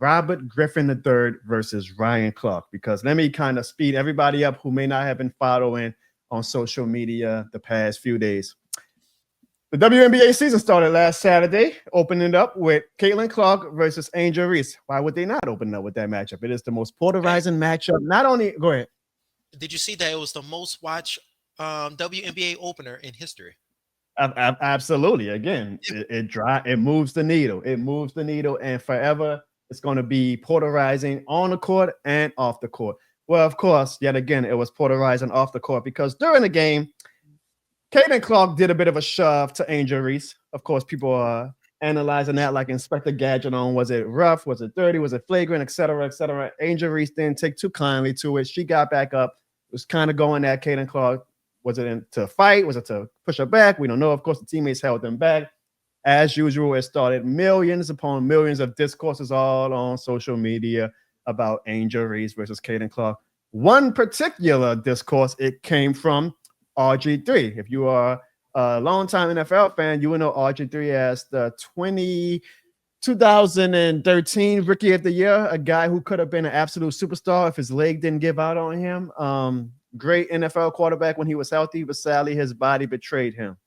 Robert Griffin III versus Ryan Clark, because let me kind of speed everybody up who may not have been following on social media the past few days. The WNBA season started last Saturday, opening up with Caitlin Clark versus Angel Reese. Why would they not open up with that matchup? It is the most Hey, polarizing matchup. Not only, go ahead. did you see that it was the most watched WNBA opener in history? Absolutely. Again, it moves the needle. It moves the needle, and forever it's going to be polarizing on the court and off the court. Well, of course, yet again, it was polarizing off the court because during the game, Caitlin Clark did a bit of a shove to Angel Reese. Of course, people are analyzing that like Inspector Gadget on was it rough, was it dirty, was it flagrant, etc., etc. Angel Reese didn't take too kindly to it. She got back up, was kind of going at Caitlin Clark. Was it to fight? Was it to push her back? We don't know. Of course, the teammates held them back. As usual, it started millions upon millions of discourses all on social media about Angel Reese versus Caitlin Clark. One particular discourse, it came from RG3. If you are a longtime NFL fan, you will know RG3 as the 2013 Rookie of the Year, a guy who could have been an absolute superstar if his leg didn't give out on him. Great NFL quarterback when he was healthy, but sadly his body betrayed him.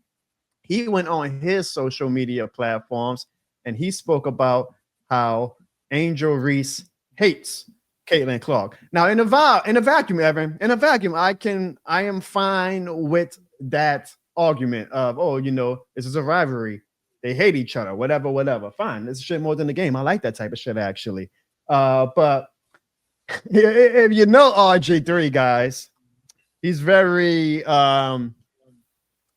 He went on his social media platforms and he spoke about how Angel Reese hates Caitlin Clark. Now, in a vacuum, Evan, in a vacuum, I am fine with that argument of, oh, this is a rivalry. They hate each other, whatever. Fine. This is shit more than the game. I like that type of shit, actually. But if you know RG3, guys, he's very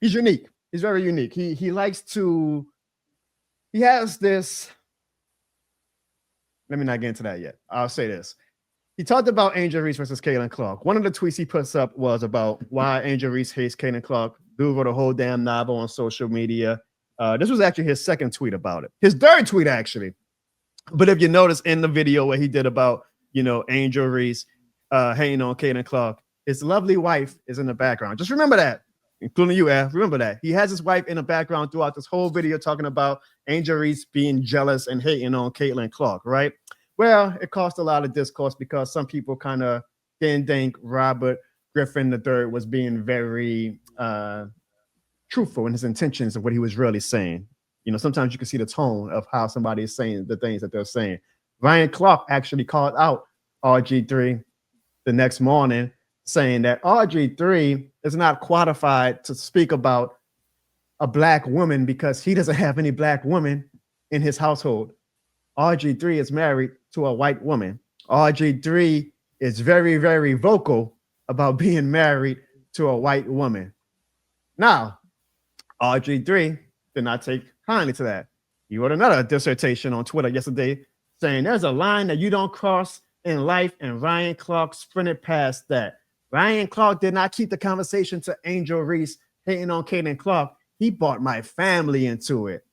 he's unique. He's very unique. He likes to, he has this, let me not get into that yet. I'll say this. He talked about Angel Reese versus Caitlin Clark. One of the tweets he puts up was about why Angel Reese hates Caitlin Clark. Dude wrote a whole damn novel on social media. This was actually his second tweet about it. His third tweet, actually. But if you notice in the video what he did about, Angel Reese hating on Caitlin Clark, his lovely wife is in the background. Just remember that, including you, Af. Remember that. He has his wife in the background throughout this whole video talking about Angel Reese being jealous and hating on Caitlin Clark, right? Well, it caused a lot of discourse because some people kind of didn't think Robert Griffin III was being very truthful in his intentions of what he was really saying. Sometimes you can see the tone of how somebody is saying the things that they're saying. Ryan Clark actually called out RG3 the next morning, saying that RG3 is not qualified to speak about a black woman because he doesn't have any black women in his household. RG3 is married to a white woman. RG3 is very, very vocal about being married to a white woman. Now, RG3 did not take kindly to that. He wrote another dissertation on Twitter yesterday saying there's a line that you don't cross in life, and Ryan Clark sprinted past that. Ryan Clark did not keep the conversation to Angel Reese hating on Caitlin Clark. He brought my family into it.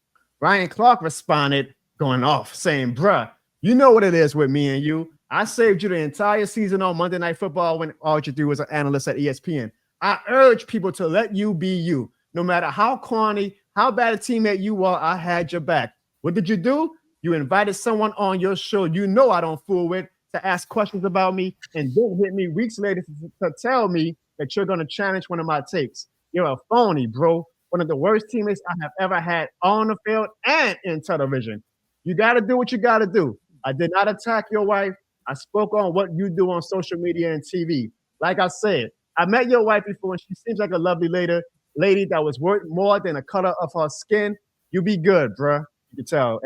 Ryan Clark responded going off saying, bruh, you know what it is with me and you. I saved you the entire season on Monday Night Football when RG3 was an analyst at ESPN. I urge people to let you be you. No matter how corny, how bad a teammate you are, I had your back. What did you do? You invited someone on your show you know I don't fool with to ask questions about me and then hit me weeks later to tell me that you're going to challenge one of my takes. You're a phony, bro. One of the worst teammates I have ever had on the field and in television. You got to do what you got to do. I did not attack your wife. I spoke on what you do on social media and TV. Like I said, I met your wife before, and she seems like a lovely lady that was worth more than the color of her skin. You be good, bro. You can tell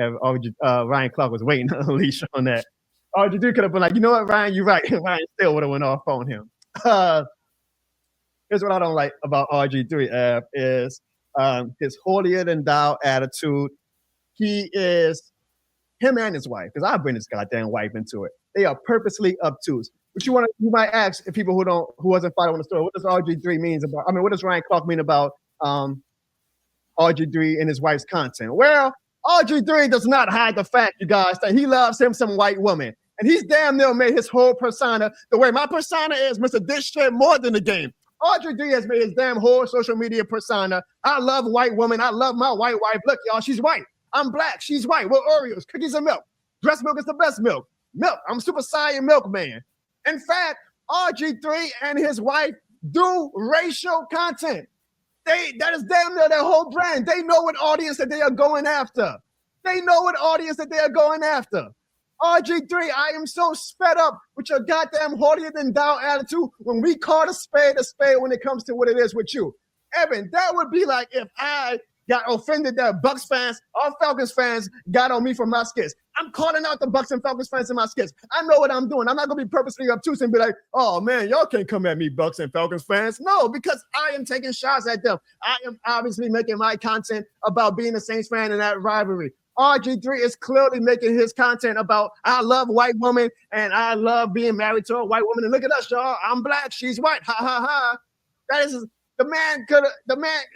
Ryan Clark was waiting on Alicia on that. RG3 could have been like, you know what, Ryan, you're right. Ryan still would have went off on him. Here's what I don't like about RG3 is his holier-than-thou attitude. He is, him and his wife, because I bring this goddamn wife into it. They are purposely obtuse. But you might ask if people who wasn't following the story, what does RG3 means about? I mean, what does Ryan Clark mean about RG3 and his wife's content? Well, RG3 does not hide the fact, you guys, that he loves him some white woman, and he's damn near made his whole persona the way my persona is, Mr. This shit more than the game. RG3 has made his damn whole social media persona. I love white women. I love my white wife. Look, y'all, she's white. I'm black. She's white. We're Oreos, cookies and milk. Breast milk is the best milk. Milk. I'm Super Saiyan Milkman. In fact, RG3 and his wife do racial content. That is damn near their whole brand. They know what audience that they are going after. They know what audience that they are going after. RG3, I am so sped up with your goddamn holier than thou attitude when we call a spade when it comes to what it is with you. Evan, that would be like if I got offended that Bucks fans or Falcons fans got on me for my skits. I'm calling out the Bucks and Falcons fans in my skits. I know what I'm doing. I'm not going to be purposely obtuse and be like, oh, man, y'all can't come at me, Bucks and Falcons fans. No, because I am taking shots at them. I am obviously making my content about being a Saints fan in that rivalry. RG3 is clearly making his content about I love white women and I love being married to a white woman. And look at us, y'all. I'm black. She's white. Ha, ha, ha. That is the man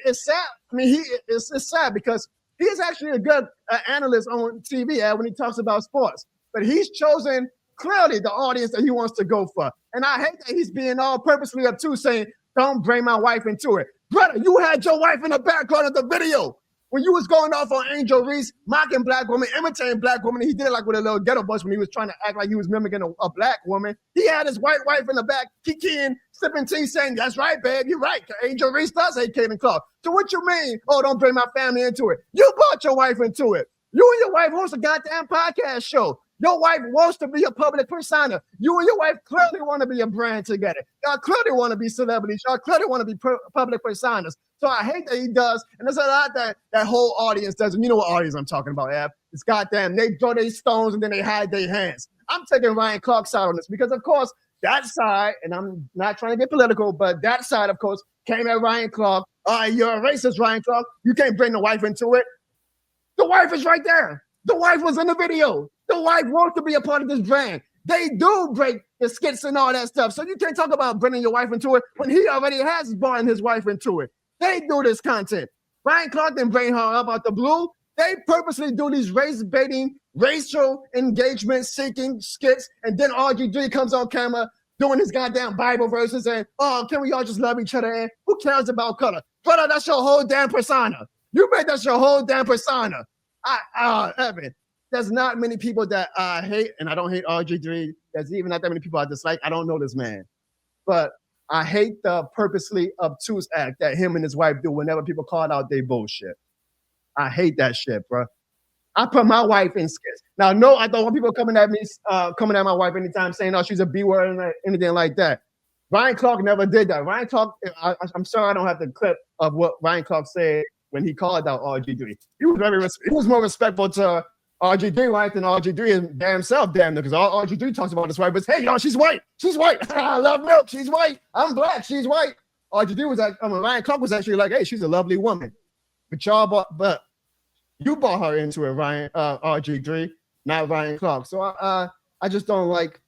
is sad. I mean, it's sad because he is actually a good analyst on TV when he talks about sports. But he's chosen clearly the audience that he wants to go for. And I hate that he's being all purposely obtuse saying, don't bring my wife into it. Brother, you had your wife in the background of the video. When you was going off on Angel Reese, mocking black women, imitating black women, he did it like with a little ghetto voice when he was trying to act like he was mimicking a black woman. He had his white wife in the back, kikiing, sipping tea, saying, that's right, babe, you're right. Angel Reese does hate Kaden Clark. So what you mean? Oh, don't bring my family into it. You brought your wife into it. You and your wife host a goddamn podcast show. Your wife wants to be a public persona. You and your wife clearly want to be a brand together. Y'all clearly want to be celebrities. Y'all clearly want to be public personas. So I hate that he does. And there's a lot that whole audience does. And you know what audience I'm talking about, Ab. It's goddamn, they throw their stones and then they hide their hands. I'm taking Ryan Clark's side on this because, of course, that side, and I'm not trying to get political, but that side, of course, came at Ryan Clark. You're a racist, Ryan Clark. You can't bring the wife into it. The wife is right there. The wife was in the video. The wife wants to be a part of this brand. They do break the skits and all that stuff. So you can't talk about bringing your wife into it when he already has brought his wife into it. They do this content. Ryan Clark didn't bring her up out the blue. They purposely do these race-baiting, racial engagement-seeking skits, and then RG3 comes on camera doing his goddamn Bible verses and, oh, can we all just love each other? And who cares about color? Brother, that's your whole damn persona. You made that's your whole damn persona. Evan, there's not many people that I hate, and I don't hate RG3. There's even not that many people I dislike. I don't know this man. But I hate the purposely obtuse act that him and his wife do whenever people call out their bullshit. I hate that shit, bro. I put my wife in skits. Now, no, I don't want people coming at me, coming at my wife anytime saying, oh, she's a B word or anything like that. Ryan Clark never did that. Ryan Clark, I'm sorry I don't have the clip of what Ryan Clark said when he called out RG3. He was more respectful to RG3 wife than RG3 is damn self, damn, because all RG3 talks about his wife was, hey, y'all, she's white. She's white. I love milk. She's white. I'm black. She's white. RG3 was like, Ryan Clark was actually like, hey, she's a lovely woman. But you brought her into it, RG3, not Ryan Clark. So I just don't like,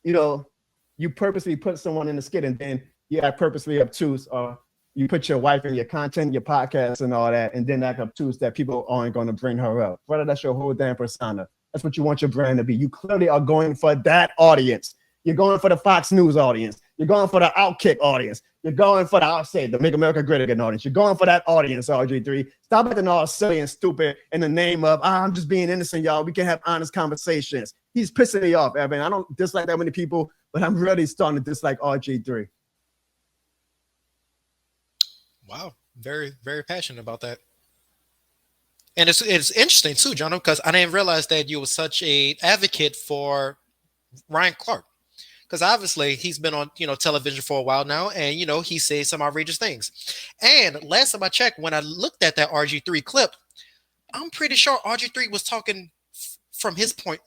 you purposely put someone in the skit and then you act purposely obtuse, or you put your wife in your content, your podcast and all that, and then act obtuse that people aren't going to bring her up. Brother, that's your whole damn persona. That's what you want your brand to be. You clearly are going for that audience. You're going for the Fox News audience. You're going for the Outkick audience. You're going for the Make America Great Again audience. You're going for that audience, RG3. Stop acting all silly and stupid in the name of, I'm just being innocent, y'all. We can have honest conversations. He's pissing me off, Evan. I don't dislike that many people, but I'm really starting to dislike RG3. Wow. Very, very passionate about that. And it's interesting too, Jono, because I didn't realize that you were such a advocate for Ryan Clark. Because obviously he's been on, television for a while now, and he says some outrageous things. And last time I checked, when I looked at that RG3 clip, I'm pretty sure RG3 was talking from his point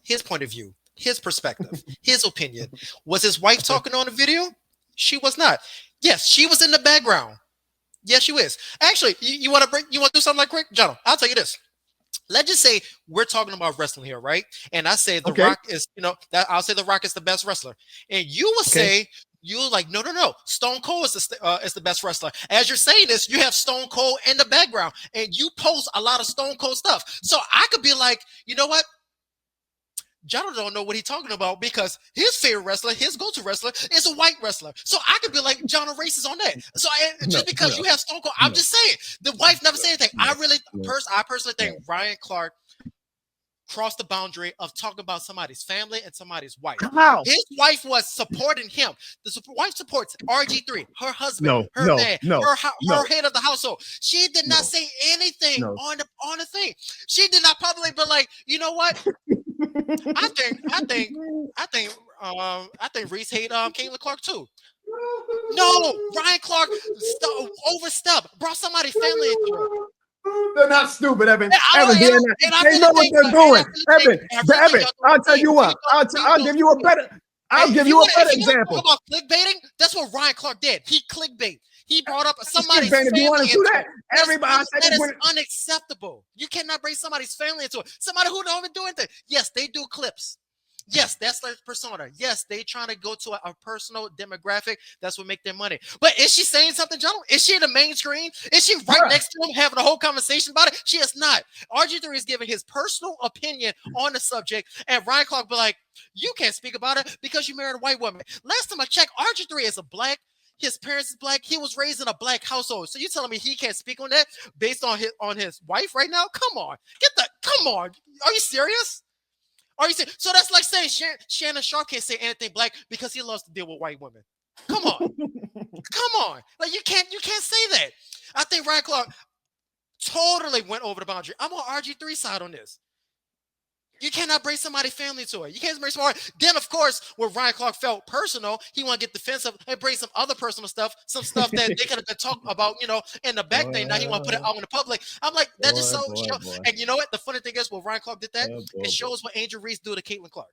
of view, his perspective, his opinion. Was his wife talking on the video? She was not. Yes, she was in the background. Yes, she was. Actually, you want to do something like quick, Jono? I'll tell you this. Let's just say we're talking about wrestling here, right? And I say The Rock is, I'll say The Rock is the best wrestler. And you will say, you're like, no. Stone Cold is the best wrestler. As you're saying this, you have Stone Cold in the background, and you post a lot of Stone Cold stuff. So I could be like, you know what? Jono don't know what he's talking about because his favorite wrestler, his go-to wrestler, is a white wrestler. So I could be like, Jono racist on that. So you have Stone Cold, I'm just saying. The wife never said anything. I personally think Ryan Clark crossed the boundary of talking about somebody's family and somebody's wife. How? His wife was supporting him. The wife supports RG3, her husband, No, her no, man, no, her head of the household. She did not no, say anything no. on the thing. She did not publicly, but like, you know what? I think Reese hate Caitlin Clark too. No, Ryan Clark overstepped, brought somebody's family into it. They're not stupid, Evan. And I, Evan, and I they really know what think, they're doing. and I really think Evan, y'all I'll don't tell think. you what. I'll give you a better. I'll give you a better If you want to example. talk about clickbaiting, that's what Ryan Clark did. He clickbait. He brought up somebody's If you want family to do into that, it. everybody That is unacceptable. You cannot bring somebody's family into it. Somebody who don't even do anything. Yes, they do clips. Yes, that's their persona. Yes, they trying to go to a personal demographic. That's what make their money. But is she saying something, Jono? Is she in the main screen? Is she right next to him having a whole conversation about it? She is not. RG3 is giving his personal opinion on the subject, and Ryan Clark be like, you can't speak about it because you married a white woman. Last time I checked, RG3 is a black. His parents is black. He was raised in a black household. So you telling me he can't speak on that based on his wife right now? Come on. Come on. Are you serious? Are you saying so? That's like saying Shannon Sharp can't say anything black because he loves to deal with white women. Come on, come on! Like you can't say that. I think Ryan Clark totally went over the boundary. I'm on RG3 side on this. You cannot bring somebody's family to it. You can't bring somebody. Then, of course, when Ryan Clark felt personal, he want to get defensive and bring some other personal stuff, some stuff that they could have been talking about, in the back thing. Now he want to put it out in the public. I'm like, that just so. And you know what? The funny thing is, when Ryan Clark did that, it shows what Angel Reese do to Caitlin Clark.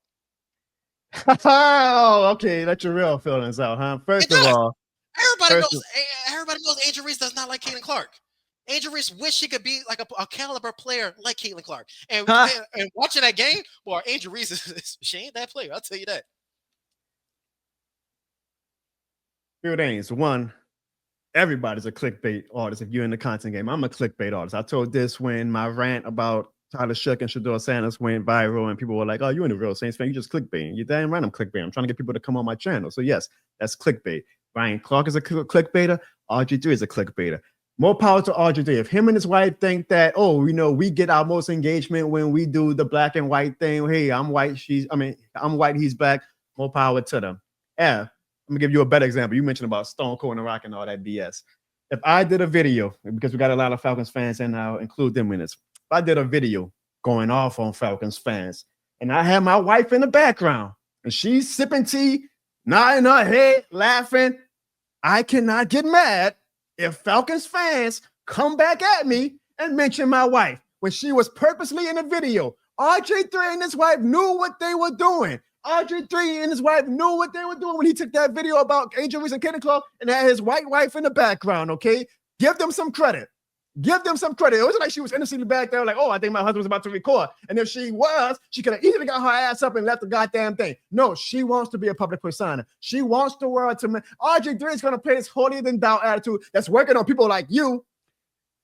Oh, okay. Let your real feelings out, huh? First of all, everybody knows Angel Reese does not like Caitlin Clark. Angel Reese wish she could be like a caliber player like Caitlin Clark. And watching that game, boy, Angel Reese, she ain't that player. I'll tell you that. Few things. One, everybody's a clickbait artist. If you're in the content game, I'm a clickbait artist. I told this when my rant about Tyler Shook and Shador Sanders went viral, and people were like, "Oh, you ain't a real Saints fan. You just clickbaiting. You damn right, I'm clickbaiting. I'm trying to get people to come on my channel." So yes, that's clickbait. Ryan Clark is a clickbaiter. RG3 is a clickbaiter. More power to RG3. If him and his wife think that, we get our most engagement when we do the black and white thing. Hey, I'm white. I'm white. He's black. More power to them. Yeah. I'm gonna give you a better example. You mentioned about Stone Cold and The Rock and all that BS. If I did a video, because we got a lot of Falcons fans, and I'll include them in this. If I did a video going off on Falcons fans, and I had my wife in the background, and she's sipping tea, nodding her head, laughing, I cannot get mad if Falcons fans come back at me and mention my wife when she was purposely in the video. RG3 and his wife knew what they were doing. RG3 and his wife knew what they were doing when he took that video about Angel Reese and Caitlin Clark and had his white wife in the background, okay? Give them some credit. Give them some credit. It wasn't like she was innocently back there like, oh, I think my husband was about to record. And if she was, she could have easily got her ass up and left the goddamn thing. No, she wants to be a public persona. She wants the world to... RG3 is going to play this holier-than-thou attitude that's working on people like you.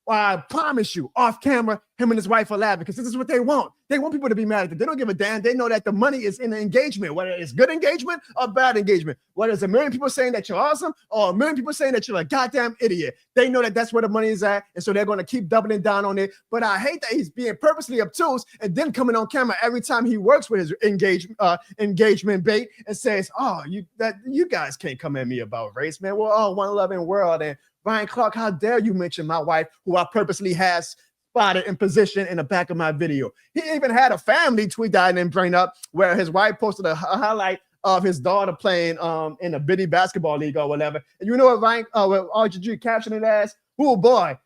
I promise you, off camera, him and his wife are laughing because this is what they want. They want people to be mad at them. They don't give a damn. They know that the money is in the engagement, whether it's good engagement or bad engagement, whether it's a million people saying that you're awesome or a million people saying that you're a goddamn idiot. They know that that's where the money is at, and so they're going to keep doubling down on it. But I hate that he's being purposely obtuse and then coming on camera every time he works with his engagement bait and says, "Oh, you guys can't come at me about race, man. We're all one loving world." And Ryan Clark, how dare you mention my wife, who I purposely has spotted in position in the back of my video. He even had a family tweet that I didn't bring up where his wife posted a highlight of his daughter playing in a bitty basketball league or whatever. And you know what what RG3 captioned it as? Oh boy,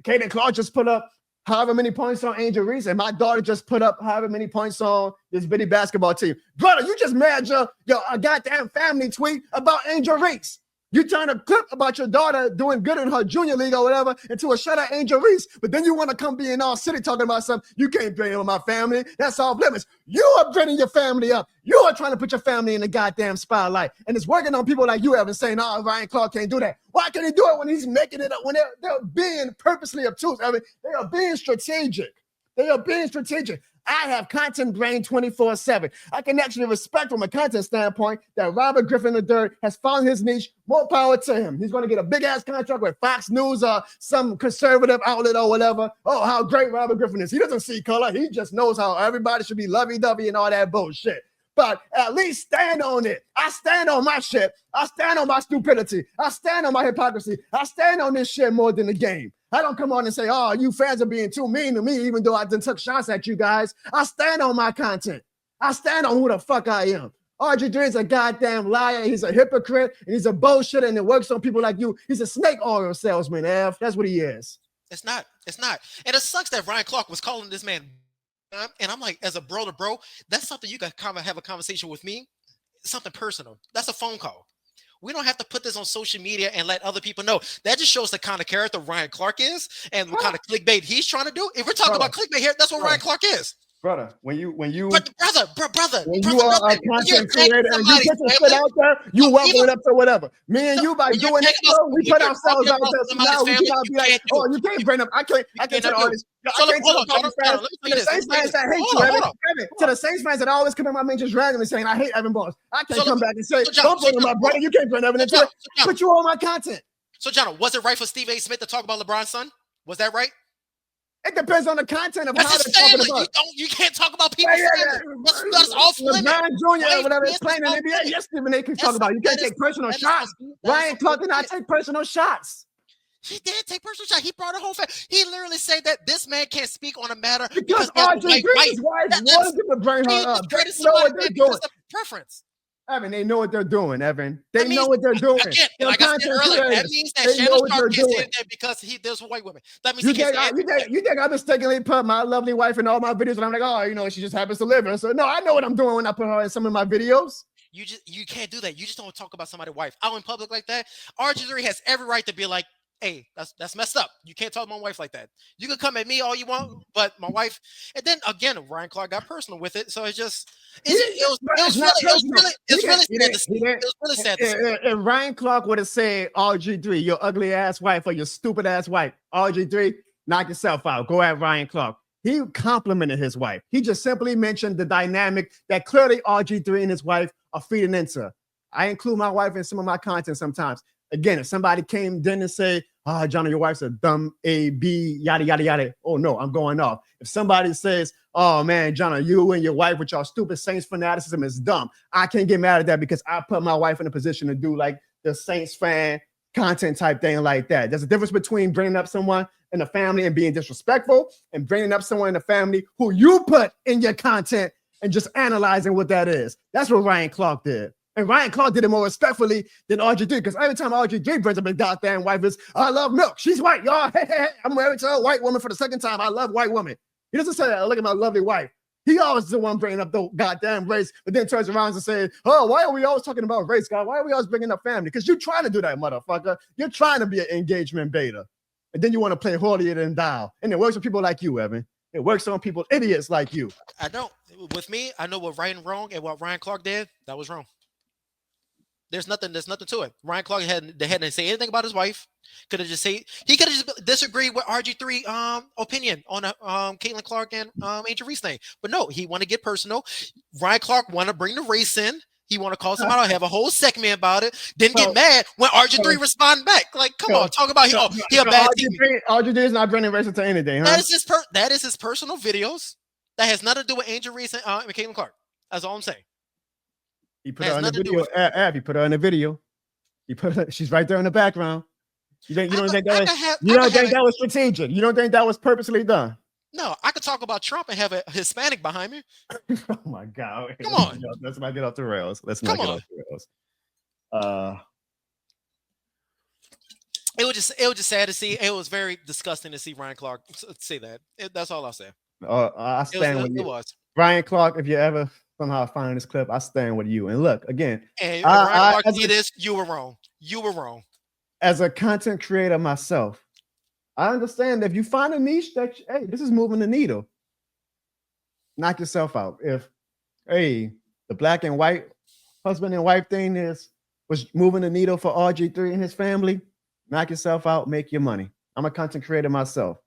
Caitlin Clark just put up however many points on Angel Reese, and my daughter just put up however many points on this bitty basketball team. Brother, you just made your goddamn family tweet about Angel Reese. You turn a clip about your daughter doing good in her junior league or whatever into a shout out Angel Reese, but then you want to come being all city talking about something. You can't blame on my family. That's all limits. You are bringing your family up. You are trying to put your family in the goddamn spotlight. And it's working on people like you, Evan, saying, "Oh, Ryan Clark can't do that." Why can't he do it when he's making it up, when they're being purposely obtuse? I mean, they are being strategic. They are being strategic. I have content brain 24/7. I can actually respect from a content standpoint that Robert Griffin III has found his niche. More power to him. He's going to get a big ass contract with Fox News or some conservative outlet or whatever. Oh, how great Robert Griffin is. He doesn't see color. He just knows how everybody should be lovey-dovey and all that bullshit. But at least stand on it. I stand on my shit. I stand on my stupidity. I stand on my hypocrisy. I stand on this shit more than the game. I don't come on and say, oh, you fans are being too mean to me, even though I done took shots at you guys. I stand on my content. I stand on who the fuck I am. RG3 is a goddamn liar. He's a hypocrite, and he's a bullshit, and it works on people like you. He's a snake oil salesman, Ev. That's what he is. It's not. And it sucks that Ryan Clark was calling this man. And I'm like, as a bro to bro, that's something you can kind of have a conversation with me. Something personal. That's a phone call. We don't have to put this on social media and let other people know. That just shows the kind of character Ryan Clark is and what kind of clickbait he's trying to do. If we're talking about clickbait here, that's what Ryan Clark is. Brother, when you brother, when you are a content creator and you put your shit out there, you welcome it up to whatever. Me and you, by doing this, we put ourselves out there. So now we cannot be like, oh, you can't bring up. I can't tell artists. To the Saints fans that hate you, Evan. To the Saints fans that always come in my mentions randomly saying I hate Evan Barnes. I can't come back and say, don't bring him up, brother. You can't bring Evan into it. Put you on my content. So, Jono, was it right for Steve A. Smith to talk about LeBron's son? Was that right? It depends on the content of how they're talking about. You can't talk about people's family. That's off limits. LeBron Jr. or whatever is playing in the NBA. Yes, Stephen A. can talk about it. You can't take personal shots. Ryan Clark did not take personal shots. He did take personal shots. He brought a whole family. He literally said that this man can't speak on a matter because RG3's wife wanted him to bring her up. They know what they're doing. Preference. Evan, they know what they're doing, Evan. They know what they're doing. Again, like I said earlier, that means that Shannon Sharp can't say that because there's white women. That means you think I mistakenly put my lovely wife in all my videos and I'm like, oh, you know, she just happens to live here. So no, I know what I'm doing when I put her in some of my videos. You can't do that. You just don't talk about somebody's wife out in public like that. RG3 has every right to be like, hey, that's messed up. You can't talk to my wife like that. You can come at me all you want, but my wife. And then again, Ryan Clark got personal with it, so it was really sad. If Ryan Clark would have said, RG3, your ugly ass wife or your stupid ass wife, RG3, knock yourself out. Go at Ryan Clark. He complimented his wife. He just simply mentioned the dynamic that clearly RG3 and his wife are feeding into. I include my wife in some of my content sometimes. Again, if somebody came then and say, oh, Johnny, your wife's a dumb A, B, yada, yada, yada. Oh, no, I'm going off. If somebody says, oh, man, Johnny, you and your wife with your stupid Saints fanaticism is dumb. I can't get mad at that because I put my wife in a position to do like the Saints fan content type thing like that. There's a difference between bringing up someone in the family and being disrespectful and bringing up someone in the family who you put in your content and just analyzing what that is. That's what Ryan Clark did. And Ryan Clark did it more respectfully than RG3 because every time RG3 brings up his goddamn wife is, I love milk. She's white, y'all. Hey, I'm married to a white woman for the second time. I love white women. He doesn't say, look at my lovely wife. He always is the one bringing up the goddamn race, but then turns around and says, oh, why are we always talking about race, guy? Why are we always bringing up family? Because you're trying to do that, motherfucker. You're trying to be an engagement beta. And then you want to play holier than thou. And it works for people like you, Evan. It works on people, idiots like you. I don't. With me, I know what right and wrong, and what Ryan Clark did, that was wrong. There's nothing to it. Ryan Clark didn't say anything about his wife. He could have just disagreed with RG3 opinion on Caitlin Clark and Angel Reese thing. But no, he want to get personal. Ryan Clark want to bring the race in. He want to call somebody out, have a whole segment about it, then get mad when RG3 respond back. Like, come on, talk about he a bad team. RG3 is not bringing race into anything, huh? That is his personal videos. That has nothing to do with Angel Reese and Caitlin Clark. That's all I'm saying. He put her in the video. He put her in the video. She's right there in the background. You don't think that was strategic? You don't think that was purposely done? No, I could talk about Trump and have a Hispanic behind me. Oh my God! Come on, let's not get off the rails. Let's not get off the rails. It was just sad to see. It was very disgusting to see Ryan Clark say that. That's all I'll say. I stand with you, Ryan Clark. If you ever somehow find this clip, I stand with you. And look again. And Ryan Clark did this. You were wrong. You were wrong. As a content creator myself, I understand if you find a niche that, hey, this is moving the needle, knock yourself out. If, hey, the black and white husband and wife thing was moving the needle for RG3 and his family, knock yourself out, make your money. I'm a content creator myself.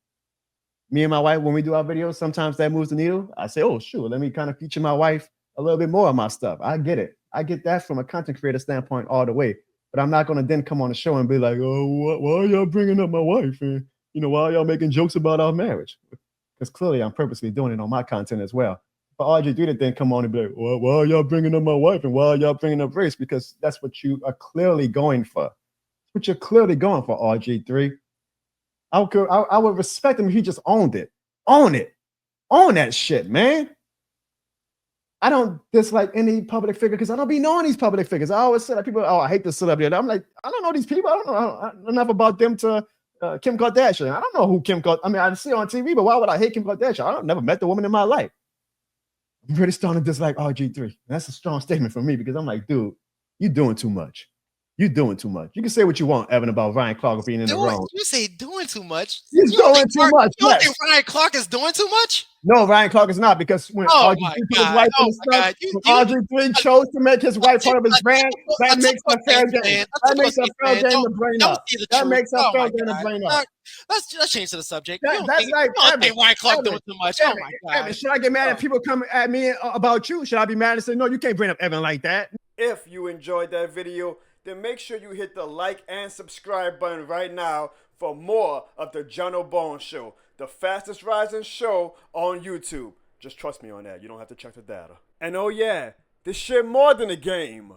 Me and my wife, when we do our videos, sometimes that moves the needle. I say, oh, shoot, let me kind of feature my wife a little bit more of my stuff. I get it. I get that from a content creator standpoint all the way. But I'm not going to then come on the show and be like, oh, why are y'all bringing up my wife? And, why are y'all making jokes about our marriage? Because clearly I'm purposely doing it on my content as well. But RG3 to then come on and be like, well, why are y'all bringing up my wife? And why are y'all bringing up race? Because that's what you are clearly going for. That's what you're clearly going for, RG3. I would respect him if he just owned it. Own it. Own that shit, man. I don't dislike any public figure because I don't be knowing these public figures. I always say that people, oh, I hate the celebrity. I'm like, I don't know these people. I don't know enough about them to Kim Kardashian. I don't know who Kim Kardashian. I mean, I see her on TV, but why would I hate Kim Kardashian? I never met the woman in my life. I'm really starting to dislike RG3. That's a strong statement for me because I'm like, dude, you're doing too much. You're doing too much. You can say what you want, Evan, about Ryan Clark being in the wrong. You say doing too much? He's doing too much. You don't think Ryan Clark is doing too much? No, Ryan Clark is not, because when RG3 put his wife in the stuff, when RG3 chose to make his wife part of his brand, that makes a fair game. That makes a fair game to bring up. That makes a fair game to bring up. Let's change to the subject. That's like Ryan Clark doing too much. Oh my God. Evan, should I get mad if people come at me about you? Should I be mad and say, no, you can't bring up Evan like that? If you enjoyed that video, then make sure you hit the like and subscribe button right now for more of the Jono Barnes Show, the fastest rising show on YouTube. Just trust me on that. You don't have to check the data. And oh yeah, this shit more than a game.